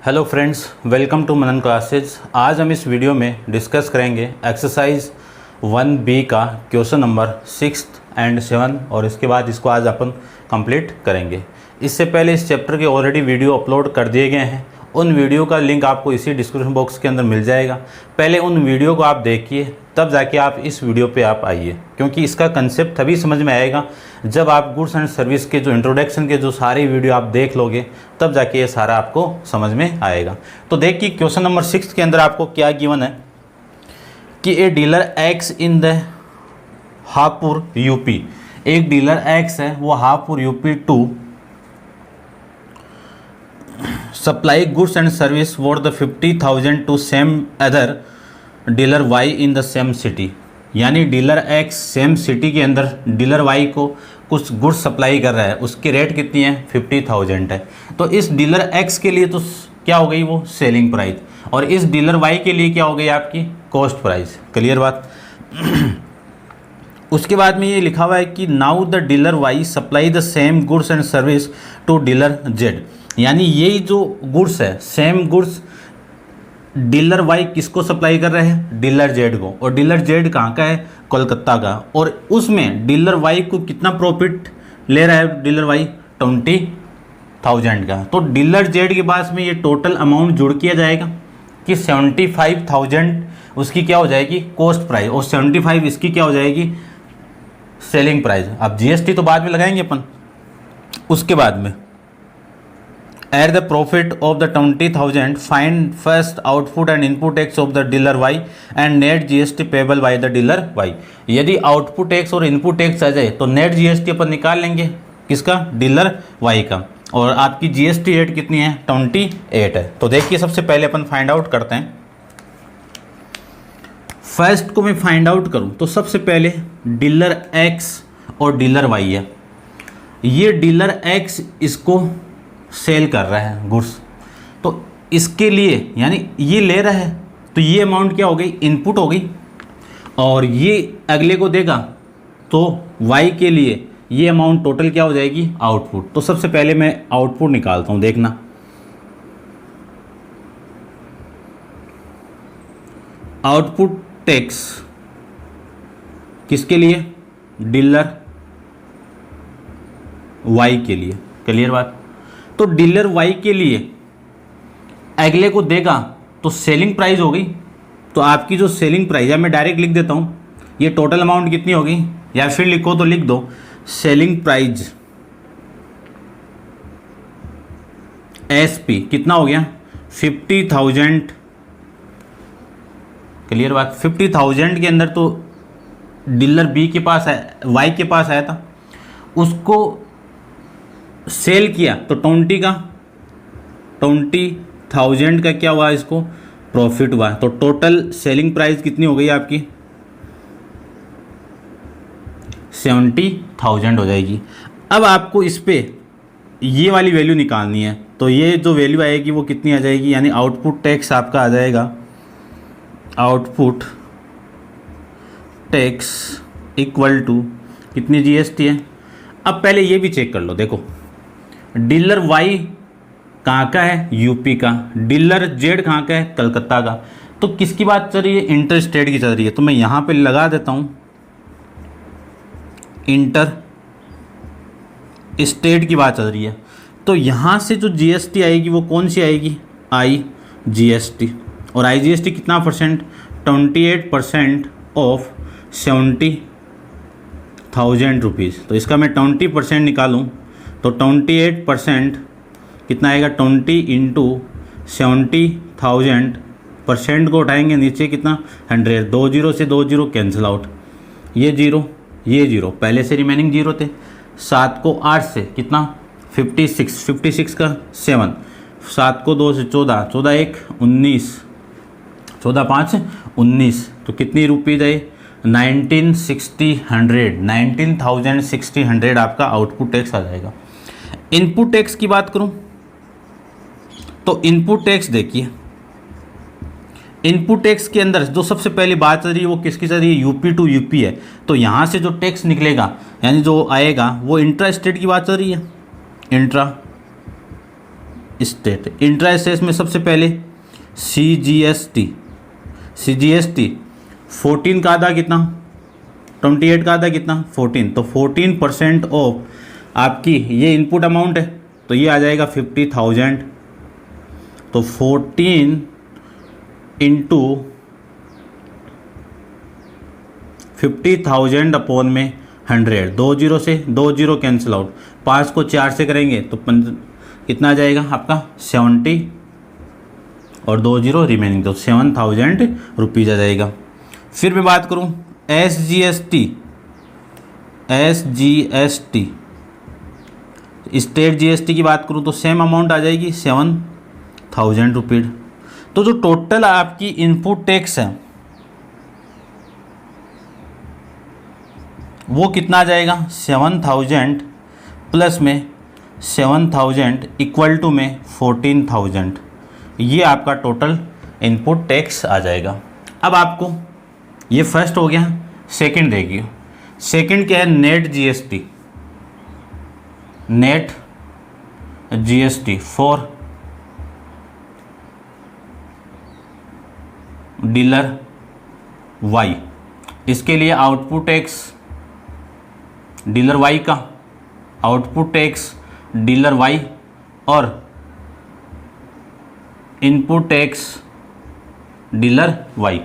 Hello friends, welcome to Manan classes. आज हम इस वीडियो में डिस्कस करेंगे एक्सरसाइज 1B का क्वेश्चन नंबर 6 एंड 7 और इसके बाद इसको आज अपन कंप्लीट करेंगे। इससे पहले इस चैप्टर के ऑलरेडी वीडियो अपलोड कर दिए गए हैं। उन वीडियो का लिंक आपको इसी डिस्क्रिप्शन बॉक्स के अंदर मिल जाएगा। पहले उन वीडियो को आप देखिए, तब जाके आप इस वीडियो पे आप आइए, क्योंकि इसका कंसेप्ट तभी समझ में आएगा जब आप गुड्स एंड सर्विस के जो इंट्रोडक्शन के जो सारे वीडियो आप देख लोगे, तब जाके ये सारा आपको समझ में आएगा। तो देखिए क्वेश्चन नंबर 6 के अंदर आपको क्या गिवन है कि a dealer X in the Hapur UP, एक डीलर एक्स है वो Hapur UP to supply goods and service worth the 50,000 to same other dealer Y in the same city. यानी डीलर एक्स सेम सिटी के अंदर डीलर वाई को कुछ goods supply कर रहा है, उसकी रेट कितनी है 50,000 है। तो इस डीलर एक्स के लिए तो क्या हो गई वो सेलिंग प्राइस, और इस डीलर वाई के लिए क्या हो गई आपकी कॉस्ट प्राइस। क्लियर बात। उसके बाद में ये लिखा हुआ है कि now the dealer Y supply the same goods and service to dealer Z. यानी यही जो गुड्स है, सेम गुड्स डीलर वाई किसको सप्लाई कर रहे हैं, डीलर जेड को। और डीलर जेड कहाँ का है, कोलकाता का। और उसमें डीलर वाई को कितना प्रॉफिट ले रहा है डीलर वाई, 20,000 का। तो डीलर जेड के पास में ये टोटल अमाउंट जुड़ किया जाएगा कि 75,000 उसकी क्या हो जाएगी कॉस्ट प्राइस, और 75 इसकी क्या हो जाएगी सेलिंग प्राइस। अब जीएसटी तो बाद में लगाएंगे अपन। उसके बाद में at the profit of the 20,000 find first output and input tax of the dealer Y and net GST payable by the dealer Y. यदि आउटपुट टैक्स और इनपुट टैक्स आ जाए तो नेट जीएसटी अपन निकाल लेंगे किसका, डीलर वाई का। और आपकी जीएसटी रेट कितनी है 28 है। तो देखिए सबसे पहले अपन फाइंड आउट करते हैं। फर्स्ट को मैं फाइंड आउट करूं तो सबसे पहले डीलर एक्स और डीलर वाई है। ये डीलर एक्स इसको सेल कर रहा है गुड्स, तो इसके लिए यानी ये ले रहा है, तो ये अमाउंट क्या हो गई इनपुट हो गई, और ये अगले को देगा तो वाई के लिए ये अमाउंट टोटल क्या हो जाएगी आउटपुट। तो सबसे पहले मैं आउटपुट निकालता हूं, देखना। आउटपुट टैक्स किसके लिए, डीलर वाई के लिए। क्लियर बात। तो डीलर वाई के लिए अगले को देगा तो सेलिंग प्राइस हो गई। तो आपकी जो सेलिंग प्राइस है, मैं डायरेक्ट लिख देता हूं, ये टोटल अमाउंट कितनी होगी, या फिर लिखो तो लिख दो सेलिंग प्राइस एसपी कितना हो गया 50,000। क्लियर बात। 50,000 के अंदर तो डीलर बी के पास है, वाई के पास आया था, उसको सेल किया तो 20,000 का क्या हुआ, इसको प्रॉफिट हुआ। तो टोटल सेलिंग प्राइस कितनी हो गई आपकी 70,000 हो जाएगी। अब आपको इस पे ये वाली वैल्यू निकालनी है, तो ये जो वैल्यू आएगी वो कितनी आ जाएगी, यानी आउटपुट टैक्स आपका आ जाएगा, आउटपुट टैक्स इक्वल टू कितनी जीएसटी है। अब पहले ये भी चेक कर लो, देखो डीलर वाई कहाँ का है, यूपी का। डीलर जेड कहाँ का है, कलकत्ता का। तो किसकी बात चल रही है, इंटर स्टेट की चल रही है। तो मैं यहाँ पे लगा देता हूँ इंटर स्टेट की बात चल रही है। तो यहाँ से जो जीएसटी आएगी वो कौन सी आएगी, आई जीएसटी। और आई जीएसटी कितना परसेंट, 28% ऑफ 70,000 रुपीज़। तो इसका मैं 20% निकालूँ तो 28% कितना आएगा, 20 इंटू 70,000, परसेंट को उठाएंगे नीचे कितना 100, 2 जीरो से 2 जीरो कैंसिल आउट, ये जीरो ये जीरो, पहले से रिमेनिंग जीरो थे। 7 को 8 से कितना 56, 56 का 7, 7 को 2 से 14, 14 1 19, 14 5 19, तो कितनी रुपीज़ है 19,60 आपका आउटपुट टैक्स आ जाएगा। इनपुट टैक्स की बात करूं तो इनपुट टैक्स देखिए, इनपुट टैक्स के अंदर जो सबसे पहली बात चल रही है वो किसकी चल रही है, यूपी टू यूपी है। तो यहाँ से जो टैक्स निकलेगा यानी जो आएगा वो इंट्रा स्टेट की बात चल रही है, इंट्रा स्टेट। इंट्रा स्टेट में सबसे पहले CGST 14 का आधा कितना, 28 का आधा कितना 14, तो 14% ऑफ आपकी ये इनपुट अमाउंट है, तो ये आ जाएगा 50,000। तो 14 इंटू 50,000 अपॉन में 100, 2 जीरो से 2 जीरो कैंसिल आउट, 5 को 4 से करेंगे तो कितना आ जाएगा आपका 70 और 2 जीरो रिमेनिंग, तो 7,000 रुपीज़ आ जाएगा। फिर मैं बात करूं SGST स्टेट GST की बात करूं तो सेम अमाउंट आ जाएगी 7,000 रुपीज़। तो जो टोटल आपकी इनपुट टैक्स है वो कितना आ जाएगा 7,000 प्लस में 7,000 इक्वल टू में 14,000, ये आपका टोटल इनपुट टैक्स आ जाएगा। अब आपको ये फर्स्ट हो गया, सेकंड देखिए। सेकंड क्या है, net GST for dealer Y। इसके लिए आउटपुट टैक्स डीलर Y का, आउटपुट टैक्स डीलर Y और input tax dealer Y।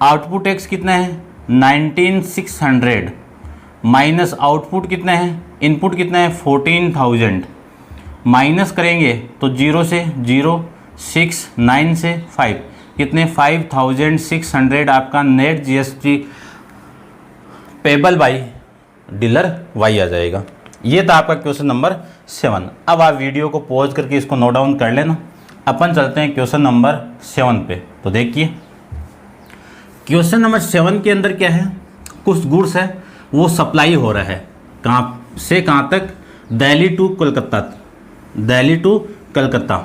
Output tax कितना है 19,600 माइनस आउटपुट कितना है, इनपुट कितना है 14,000, माइनस करेंगे तो 0 से 0, 6, 9 से 5, कितने 5,600 आपका net GST payable by dealer Y आ जाएगा। ये था आपका क्वेश्चन नंबर 7। अब आप वीडियो को पॉज करके इसको नोट डाउन कर लेना। अपन चलते हैं क्वेश्चन नंबर 7 पे। तो देखिए क्वेश्चन नंबर 7 के अंदर क्या है, कुछ गुड्स है वो सप्लाई हो रहा है, कहाँ से कहाँ तक, दिल्ली टू कलकत्ता।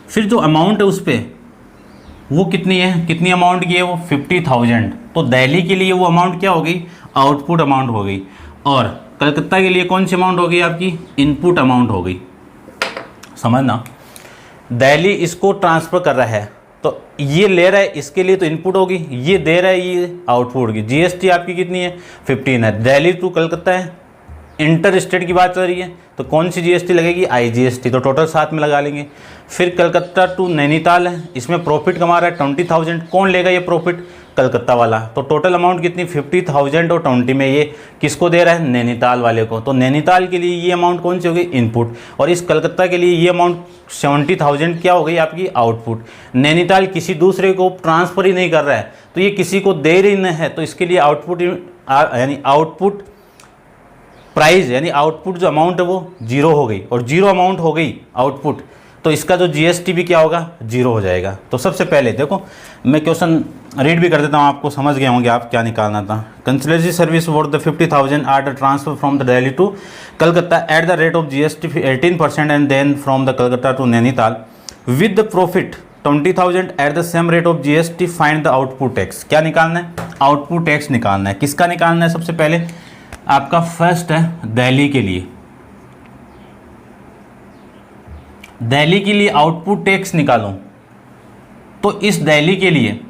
फिर जो अमाउंट है उस पर वो कितनी है, कितनी अमाउंट की है वो 50,000। तो दिल्ली के लिए वो अमाउंट क्या हो गई, आउटपुट अमाउंट हो गई, और कलकत्ता के लिए कौन सी अमाउंट हो गई आपकी, इनपुट अमाउंट हो गई। समझना, दिल्ली इसको ट्रांसफ़र कर रहा है तो ये ले रहा है, इसके लिए तो इनपुट होगी, ये दे रहा है, ये आउटपुट होगी। GST आपकी कितनी है 15 है, दिल्ली टू कलकत्ता है, इंटर स्टेट की बात कर रही है तो कौन सी GST लगेगी, IGST, तो टोटल साथ में लगा लेंगे। फिर कलकत्ता टू नैनीताल है, इसमें प्रॉफिट कमा रहा है 20,000, कौन लेगा ये प्रॉफिट, कलकत्ता वाला। तो टोटल अमाउंट कितनी 50,000 और 20 में ये किसको दे रहा है, नैनीताल वाले को। तो नैनीताल के लिए ये अमाउंट कौन सी होगी, इनपुट, और इस कलकत्ता के लिए ये अमाउंट 70,000 क्या हो गई आपकी आउटपुट। नैनीताल किसी दूसरे को ट्रांसफ़र ही नहीं कर रहा है तो ये किसी को दे रही नहीं है, तो इसके लिए आउटपुट यानी आउटपुट प्राइस यानी आउटपुट जो अमाउंट है वो 0 हो गई, और 0 अमाउंट हो गई आउटपुट, तो इसका जो GST भी क्या होगा 0 हो जाएगा। तो सबसे पहले देखो मैं क्वेश्चन रीड भी कर देता हूँ, आपको समझ गए होंगे आप क्या निकालना था। Consultancy service worth the 50,000 are the transfer from the Delhi to Calcutta at the rate of GST 18% and then from the Calcutta to Nainital with the profit 20,000 at the same rate of GST find the output tax. क्या निकालना है, output tax निकालना है। किसका निकालना है, सबसे पहले आपका फर्स्ट है दिल्ली के लिए, दिल्ली के लिए आउटपुट टैक्स निकालो। तो इस दिल्ली के लिए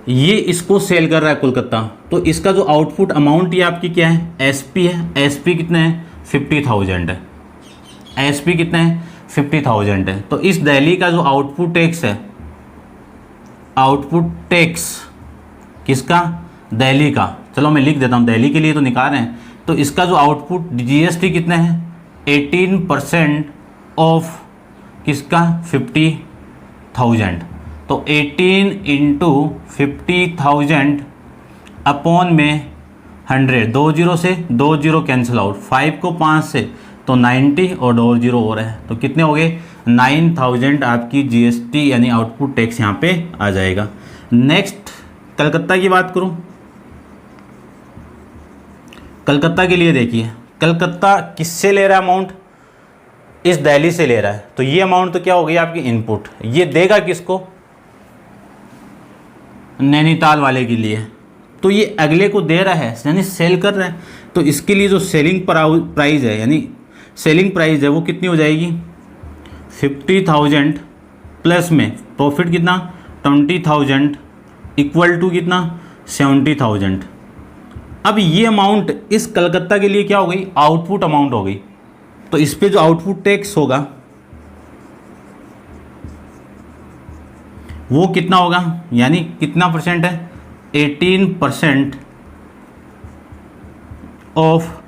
ये इसको सेल कर रहा है कोलकाता, तो इसका जो आउटपुट अमाउंट ये आपकी क्या है, SP है। SP कितना है 50,000 है, SP कितना है 50,000 है। तो इस दिल्ली का जो आउटपुट टैक्स है, आउटपुट टैक्स किसका, दिल्ली का, चलो मैं लिख देता हूँ, दिल्ली के लिए तो निकाल रहे हैं। तो इसका जो आउटपुट GST कितना है 18% ऑफ किसका 50,000, तो 18 इंटू 50,000 अपॉन में 100, 2 जीरो से 2 जीरो कैंसिल आउट, 5 को 5 से तो 90 और 2 जीरो हो रहा है, तो कितने हो गए 9,000 आपकी GST यानी आउटपुट टैक्स यहाँ पे आ जाएगा। नेक्स्ट कलकत्ता की बात करूँ, कलकत्ता के लिए देखिए, कलकत्ता किससे ले रहा है अमाउंट, इस दिल्ली से ले रहा है, तो ये अमाउंट तो क्या हो गई आपकी इनपुट, ये देगा किसको, नैनीताल वाले के लिए, तो ये अगले को दे रहा है यानी सेल कर रहा है। तो इसके लिए जो सेलिंग प्राइस है यानी सेलिंग प्राइस है वो कितनी हो जाएगी 50,000 प्लस में प्रॉफिट कितना 20,000 इक्वल टू कितना 70,000। अब ये अमाउंट इस कलकत्ता के लिए क्या हो गई, आउटपुट अमाउंट हो गई। तो इस पे जो आउटपुट टैक्स होगा वो कितना होगा, यानी कितना परसेंट है 18% ऑफ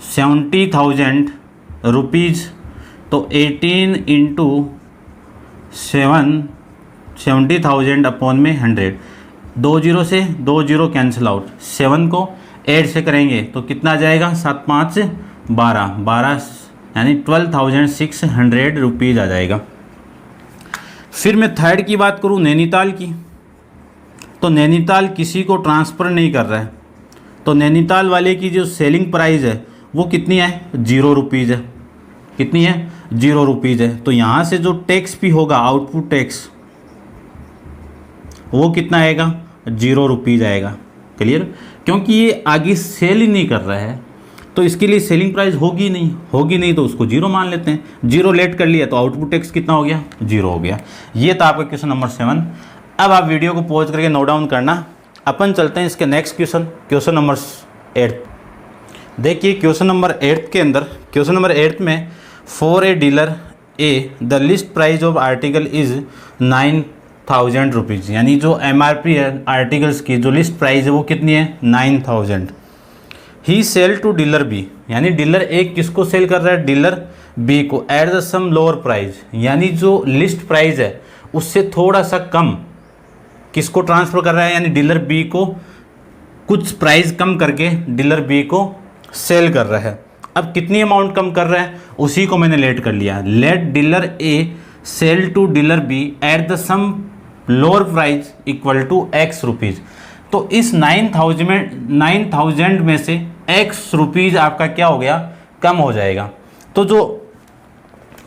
70,000 रुपीज़। तो 18 इंटू 70,000 अपॉन में 100, 2 जीरो से 2 जीरो कैंसिल आउट, 7 को 8 से करेंगे तो कितना आ जाएगा 7 5 12 यानी 12,600 रुपीज़ आ जाएगा। फिर मैं थर्ड की बात करूँ नैनीताल की, तो नैनीताल किसी को ट्रांसफ़र नहीं कर रहा है, तो नैनीताल वाले की जो सेलिंग प्राइस है वो कितनी है 0 रुपीज़ है। कितनी है 0 रुपीज़ है। तो यहाँ से जो टैक्स भी होगा आउटपुट टैक्स वो कितना आएगा 0 रुपीज़ आएगा। क्लियर, क्योंकि ये आगे सेल ही नहीं कर रहा है तो इसके लिए सेलिंग प्राइस होगी नहीं तो उसको 0 मान लेते हैं। 0 लेट कर लिया तो आउटपुट टैक्स कितना हो गया 0 हो गया। ये था आपका क्वेश्चन नंबर 7। अब आप वीडियो को पॉज करके नोट डाउन करना। अपन चलते हैं इसके नेक्स्ट क्वेश्चन नंबर 8। देखिए क्वेश्चन नंबर 8 के अंदर, क्वेश्चन नंबर 8 में for a dealer A the list price of article is 9,000 rupees, यानी जो MRP है आर्टिकल्स की जो लिस्ट प्राइस है वो कितनी है 9,000। He sell to dealer B, यानी डीलर ए किसको सेल कर रहा है डीलर बी को at the some lower price, यानी जो लिस्ट प्राइस है उससे थोड़ा सा कम किसको ट्रांसफ़र कर रहा है, यानी डीलर बी को कुछ प्राइस कम करके डीलर बी को सेल कर रहा है। अब कितनी अमाउंट कम कर रहा है उसी को मैंने लेट कर लिया। Let dealer A sell to dealer B at the some lower price equal to x rupees. तो इस 9,000 में से x रुपीज़ आपका क्या हो गया कम हो जाएगा। तो जो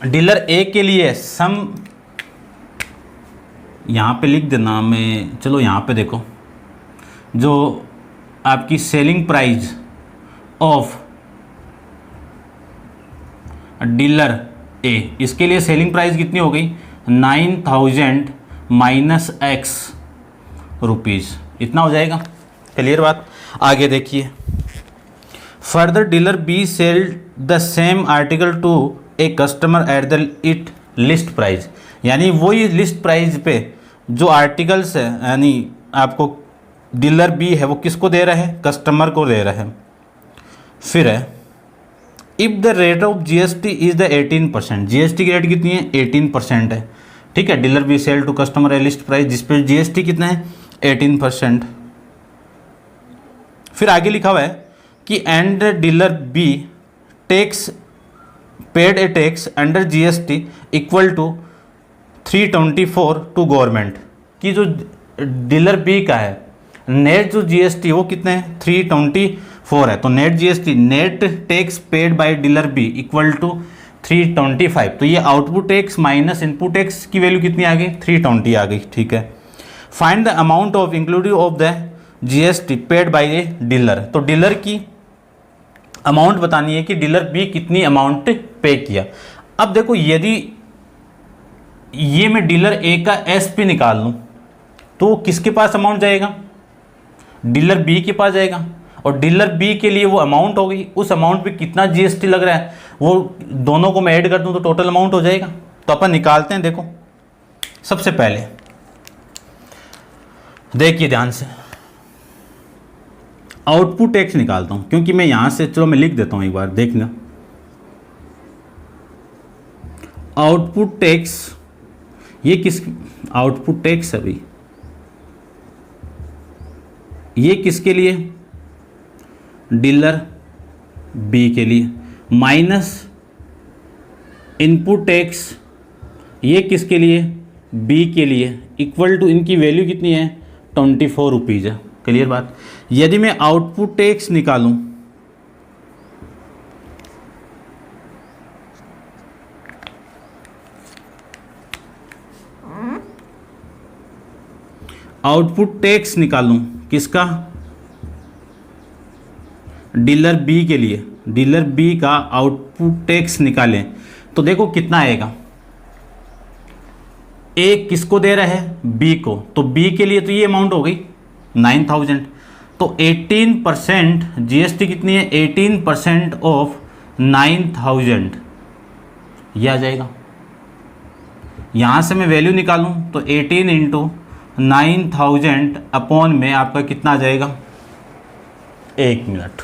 डीलर ए के लिए सम, यहाँ पे लिख देना मैं, चलो यहाँ पे देखो, जो आपकी सेलिंग प्राइस ऑफ डीलर ए, इसके लिए सेलिंग प्राइस कितनी हो गई 9,000 माइनस x रुपीज़, इतना हो जाएगा। क्लियर बात। आगे देखिए, further dealer B sell the same article to a customer at the it list price, यानी वही लिस्ट प्राइस पे जो आर्टिकल्स है, यानी आपको डीलर बी है वो किसको दे रहा है कस्टमर को दे रहा है। फिर है if the rate of GST is the 18%, GST की रेट कितनी है 18% है। ठीक है, dealer B sell to customer a list price जिस पे GST कितना है 18%। फिर आगे लिखा हुआ है कि and dealer B tax paid a tax under GST equal to 324 to government, की जो डीलर बी का है नेट जो GST वो कितने हैं 324 है। तो net GST net tax paid by dealer B equal to 325। तो ये output tax minus input tax की वैल्यू कितनी आ गई 320 आ गई। ठीक है, find the amount of inclusive of the GST paid by a dealer. तो डीलर की अमाउंट बतानी है कि डीलर बी कितनी अमाउंट पे किया। अब देखो यदि ये मैं डीलर ए का SP निकाल लूँ तो किसके पास अमाउंट जाएगा डीलर बी के पास जाएगा, और डीलर बी के लिए वो अमाउंट हो गई, उस अमाउंट पे कितना GST लग रहा है वो दोनों को मैं ऐड कर दूं तो टोटल अमाउंट हो जाएगा। तो अपन निकालते हैं। देखो सबसे पहले देखिए ध्यान से, आउटपुट टैक्स निकालता हूं, क्योंकि मैं यहां से, चलो मैं लिख देता हूं एक बार देखना। आउटपुट टैक्स ये किस, आउटपुट टैक्स अभी ये किसके लिए डीलर बी के लिए, माइनस इनपुट टैक्स ये किसके लिए बी के लिए, इक्वल टू इनकी वैल्यू कितनी है 24 रुपीज़ है। क्लियर बात। यदि मैं आउटपुट टैक्स निकालूं किसका डीलर बी के लिए, डीलर बी का आउटपुट टैक्स निकालें तो देखो कितना आएगा, ए किसको दे रहा है, बी को, तो बी के लिए तो ये अमाउंट हो गई 9000। तो 18% जीएसटी कितनी है, 18% ऑफ 9000, ये आ जाएगा। यहाँ से मैं वैल्यू निकालूं तो 18 इंटू 9000 अपॉन में आपका कितना आ जाएगा, 1 मिनट,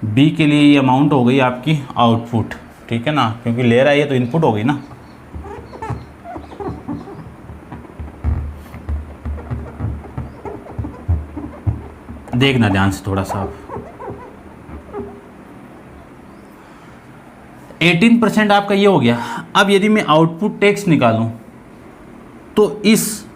बी के लिए ये अमाउंट हो गई आपकी आउटपुट, ठीक है ना, क्योंकि ले रहा है ये तो इनपुट हो गई ना। देखना ध्यान से थोड़ा सा, 18% आपका ये हो गया। अब यदि मैं आउटपुट टैक्स निकालूं तो इस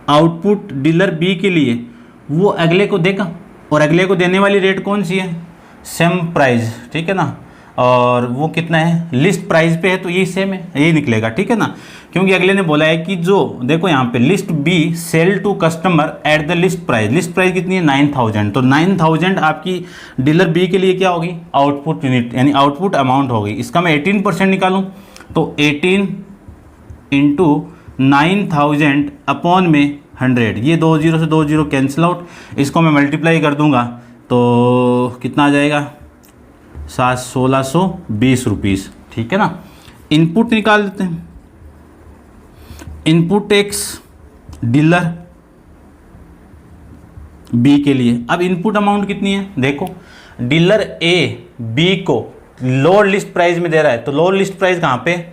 आउटपुट डीलर बी के लिए वो अगले को देगा, और अगले को देने वाली रेट कौन सी है, सेम प्राइस, ठीक है ना, और वो कितना है, लिस्ट प्राइस पे है, तो ये सेम है, यही निकलेगा, ठीक है ना, क्योंकि अगले ने बोला है कि जो देखो यहाँ पे list B sell to customer at the list price कितनी है 9000, तो 9000 आपकी डीलर बी के लिए क्या होगी, आउटपुट यूनिट यानी आउटपुट अमाउंट होगी। इसका मैं 18% निकालूं तो 18 इंटू 9000 अपॉन में 100, ये 2 0 से 2 0 कैंसिल आउट, इसको मैं मल्टीप्लाई कर दूंगा तो कितना आ जाएगा, 1620 रुपीज़, ठीक है ना। इनपुट निकाल देते हैं, इनपुट टैक्स डीलर बी के लिए। अब इनपुट अमाउंट कितनी है, देखो डीलर ए बी को लोअर लिस्ट प्राइस में दे रहा है, तो लोअर लिस्ट प्राइस कहाँ पे,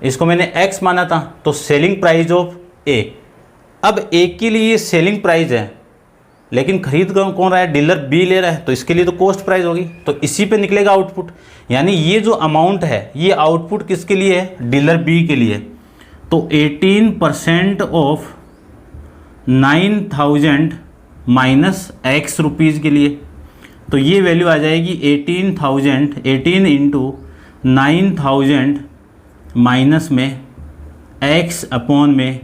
इसको मैंने एक्स माना था, तो सेलिंग प्राइस ऑफ ए। अब ए के लिए ये सेलिंग प्राइस है, लेकिन खरीद कौन रहा है, डीलर बी ले रहा है, तो इसके लिए तो कॉस्ट प्राइस होगी, तो इसी पे निकलेगा आउटपुट। यानी ये जो अमाउंट है ये आउटपुट किसके लिए है, डीलर बी के लिए। तो 18% ऑफ 9000 माइनस एक्स रुपीज़ के लिए, तो ये वैल्यू आ जाएगी 18 इंटू 9000 माइनस में एक्स अपॉन में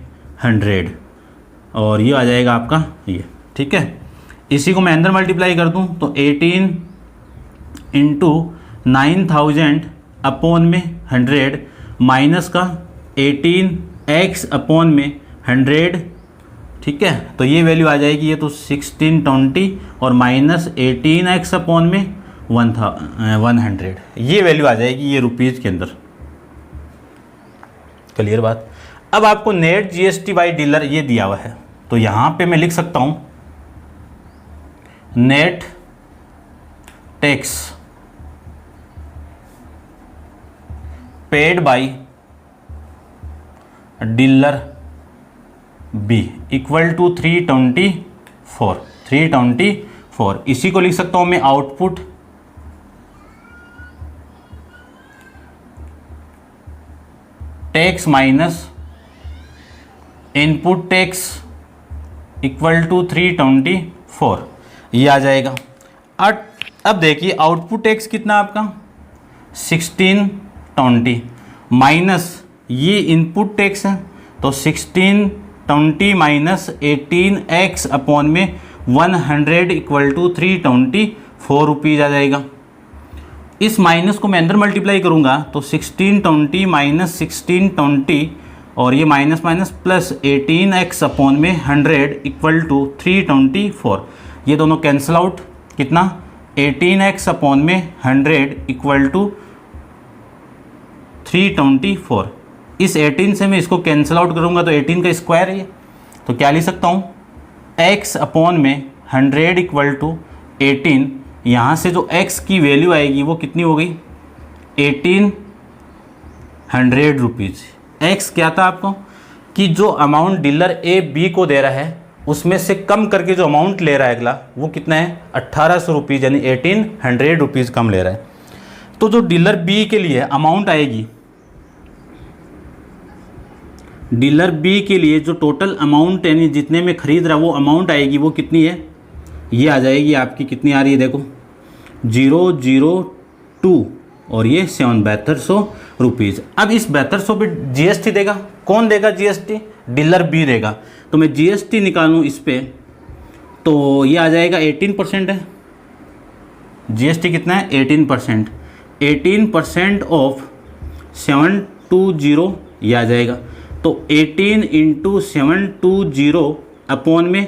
100, और ये आ जाएगा आपका ये, ठीक है। इसी को मैं अंदर मल्टीप्लाई कर दूं तो 18 इंटू 9000 अपॉन में 100 माइनस का 18x अपॉन में 100, ठीक है, तो ये वैल्यू आ जाएगी, ये तो 1620 और माइनस 18x अपॉन में 100, ये वैल्यू आ जाएगी ये रुपीज़ के अंदर। क्लियर बात। अब आपको नेट जीएसटी बाई डीलर ये दिया हुआ है, तो यहाँ पे मैं लिख सकता हूँ net tax paid by dealer B equal to 324। इसी को लिख सकता हूं मैं output tax minus input tax equal to 324, ये आ जाएगा। अब देखिए आउटपुट टैक्स कितना आपका 1620 माइनस ये इनपुट टैक्स है, तो 1620 माइनस 18x अपॉन में 100 इक्वल टू 324 रुपीज़ आ जाएगा। इस माइनस को मैं अंदर मल्टीप्लाई करूँगा तो 1620 माइनस 1620 और ये minus minus plus 18x upon में 100 इक्वल टू 324, ये दोनों कैंसिल आउट, कितना 18x अपॉन में 100 इक्वल टू 324। इस 18 से मैं इसको कैंसिल आउट करूँगा तो 18 का स्क्वायर है, तो क्या लिख सकता हूँ x अपॉन में 100 इक्वल टू 18। यहाँ से जो x की वैल्यू आएगी वो कितनी हो गई 1800 रुपीज़। x क्या था आपको कि जो अमाउंट डीलर ए बी को दे रहा है उसमें से कम करके जो अमाउंट ले रहा है अगला वो कितना है 1800 रुपीज़, यानी 1800 रुपीज़ कम ले रहा है। तो जो डीलर बी के लिए अमाउंट आएगी, डीलर बी के लिए जो टोटल अमाउंट यानी जितने में खरीद रहा है वो अमाउंट आएगी वो कितनी है, ये आ जाएगी आपकी कितनी आ रही है देखो 002 और ये 7200 रुपीज़। अब इस 7200 पे जीएसटी देगा, कौन देगा जीएसटी, डीलर बी देगा। तो मैं जीएसटी निकालूँ इस पे तो ये आ जाएगा 18% है, जीएसटी कितना है 18%। 18% ऑफ 720 ये आ जाएगा। तो 18 इंटू 720 अपॉन में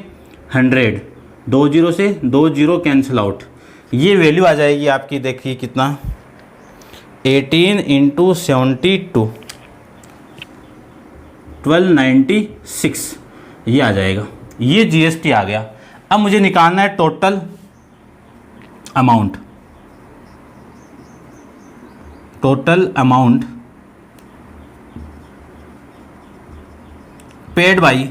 100, 20 से 20 कैंसिल आउट, ये वैल्यू आ जाएगी आपकी। देखिए कितना, 18 इंटू 72 1296 ये आ जाएगा। ये जीएसटी आ गया। अब मुझे निकालना है total amount. Total amount paid by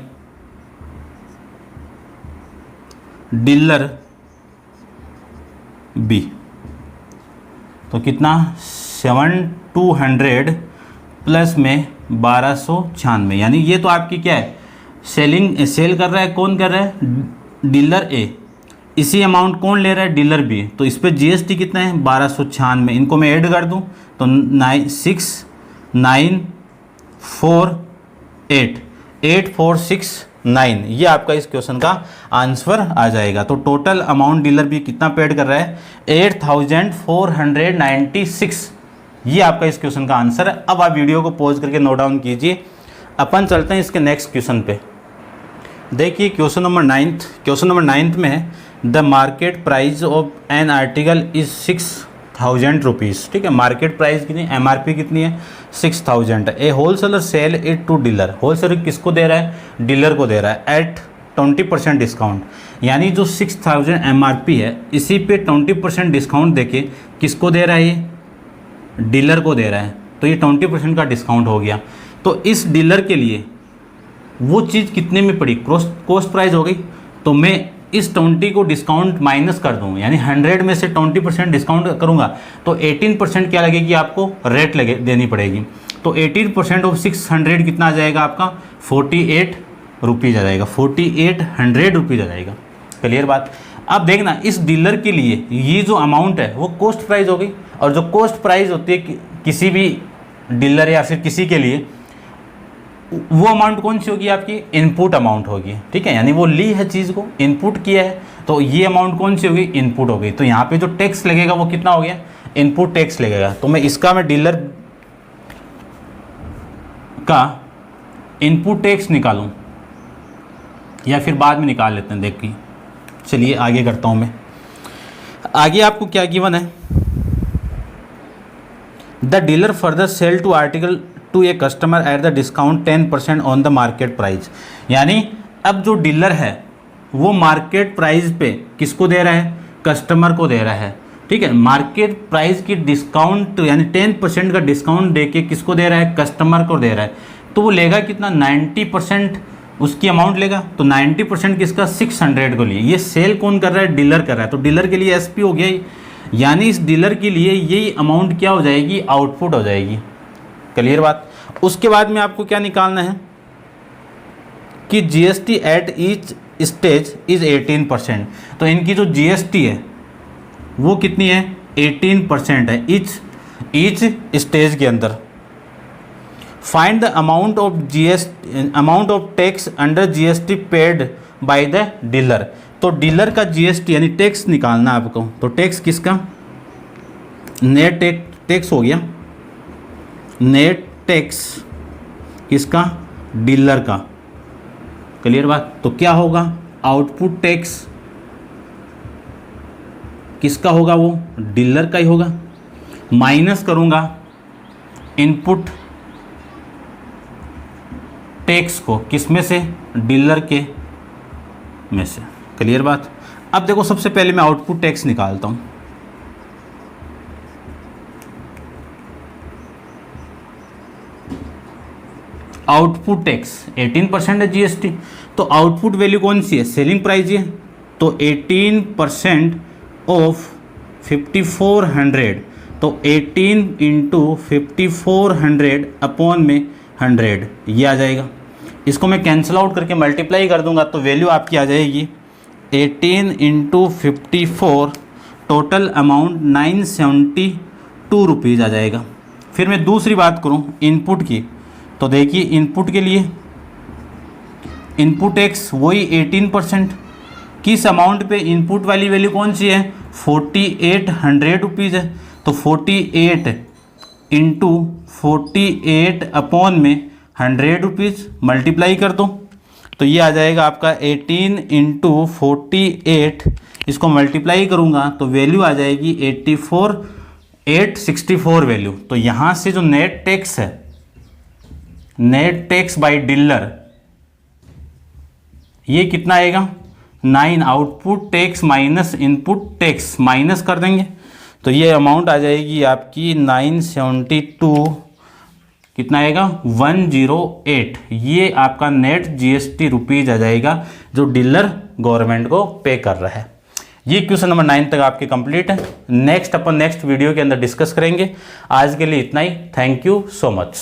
dealer B. तो कितना, 7200 प्लस में 1296, यानी ये तो आपकी क्या है, सेल कर रहा है, कौन कर रहा है, डीलर ए। इसी अमाउंट कौन ले रहा है, डीलर बी। तो इस पे जीएसटी कितना है, 1296। इनको मैं ऐड कर दूं तो 8469 ये आपका इस क्वेश्चन का आंसर आ जाएगा। तो टोटल अमाउंट डीलर बी कितना पेड कर रहा है, 8496, ये आपका इस क्वेश्चन का आंसर है। अब आप वीडियो को पॉज करके नोट डाउन कीजिए। अपन चलते हैं इसके नेक्स्ट क्वेश्चन पे। देखिए क्वेश्चन नंबर 9 में है the market price of an article is 6000 rupees. ठीक है, मार्केट प्राइस कितनी, एमआरपी कितनी है, 6000 है। A wholesaler sell it to dealer, wholesaler किसको दे रहा है, डीलर को दे रहा है, एट 20% डिस्काउंट। यानी जो 6000 एमआरपी है इसी पे 20% डिस्काउंट देके किसको दे रहा है, ये डीलर को दे रहा है। तो ये 20% का डिस्काउंट हो गया। तो इस डीलर के लिए वो चीज़ कितने में पड़ी, कॉस्ट प्राइस हो गई। तो मैं इस 20 को डिस्काउंट माइनस कर दूँ, यानी 100 में से 20% डिस्काउंट करूँगा तो 18% क्या लगेगी आपको, रेट देनी पड़ेगी। तो 18% ऑफ 600 कितना आ जाएगा आपका, 48 रुपीज़ आ जाएगा, 4800 रुपीज़ आ जाएगा। क्लियर बात। अब देखना इस डीलर के लिए ये जो अमाउंट है वो कॉस्ट प्राइस हो गई, और जो कॉस्ट प्राइस होती है किसी भी डीलर या फिर किसी के लिए, वो अमाउंट कौन सी होगी आपकी, इनपुट अमाउंट होगी। ठीक है, यानी वो ली है चीज़ को, इनपुट किया है, तो ये अमाउंट कौन सी होगी, इनपुट हो गई। तो यहाँ पे जो टैक्स लगेगा वो कितना हो गया, इनपुट टैक्स लगेगा। तो मैं डीलर का इनपुट टैक्स निकालूं या फिर बाद में निकाल लेते हैं, देखिए। चलिए आगे करता हूँ मैं। आगे आपको क्या गिवन है, the dealer further sell to article to a customer at the discount 10% on the market price. यानी अब जो डीलर है वो मार्केट प्राइस पे किसको दे रहा है, कस्टमर को दे रहा है। ठीक है, मार्केट प्राइस की डिस्काउंट यानी 10% का डिस्काउंट देके किसको दे रहा है, कस्टमर को दे रहा है। तो वो लेगा कितना, 90% उसकी अमाउंट लेगा। तो 90% किसका, 600 को लिए। ये सेल कौन कर रहा है, डीलर कर रहा है। तो डीलर के लिए एसपी हो गया, यानी इस डीलर के लिए यही अमाउंट क्या हो जाएगी, आउटपुट हो जाएगी। क्लियर बात। उसके बाद में आपको क्या निकालना है कि GST at each stage is 18%। तो इनकी जो जीएसटी है वो कितनी है, 18% है ईच स्टेज के अंदर। Find the amount of tax under GST paid by the dealer. तो डीलर का जीएसटी यानी टैक्स निकालना आपको। तो टैक्स किसका, नेट टैक्स हो गया, नेट टैक्स किसका, डीलर का। क्लियर बात। तो क्या होगा, आउटपुट टैक्स किसका होगा, वो डीलर का ही होगा। माइनस करूंगा इनपुट टैक्स को, किस में से, डीलर के में से। क्लियर बात। अब देखो सबसे पहले मैं आउटपुट टैक्स निकालता हूं। आउटपुट टैक्स 18% है जीएसटी। तो आउटपुट वैल्यू कौन सी है, सेलिंग प्राइस है। तो 18% ऑफ 5400, तो 18 इंटू 5400 अपॉन में 100 ये आ जाएगा। इसको मैं कैंसिल आउट करके मल्टीप्लाई कर दूंगा तो वैल्यू आपकी आ जाएगी 18 इंटू 54, टोटल अमाउंट 972 रुपीज़ आ जाएगा। फिर मैं दूसरी बात करूं इनपुट की, तो देखिए इनपुट के लिए इनपुट टैक्स वही 18%। किस अमाउंट पे, इनपुट वाली वैल्यू कौन सी है, 4800 रुपीज़ है। तो 48 इंटू 48 अपॉन में 100 रुपीज़ मल्टीप्लाई कर दो, तो ये आ जाएगा आपका 18 इंटू 48, इसको मल्टीप्लाई करूँगा तो वैल्यू आ जाएगी 84864 वैल्यू। तो यहाँ से जो नेट टैक्स है, नेट टैक्स बाय डीलर, ये कितना आएगा 9, output tax minus input tax minus कर देंगे तो ये अमाउंट आ जाएगी आपकी 972, कितना आएगा 108। ये आपका नेट जीएसटी रुपीज आ जाएगा जो डीलर गवर्नमेंट को पे कर रहा है। ये क्वेश्चन नंबर 9 तक आपके कंप्लीट है। नेक्स्ट अपन नेक्स्ट वीडियो के अंदर डिस्कस करेंगे। आज के लिए इतना ही। Thank you so much.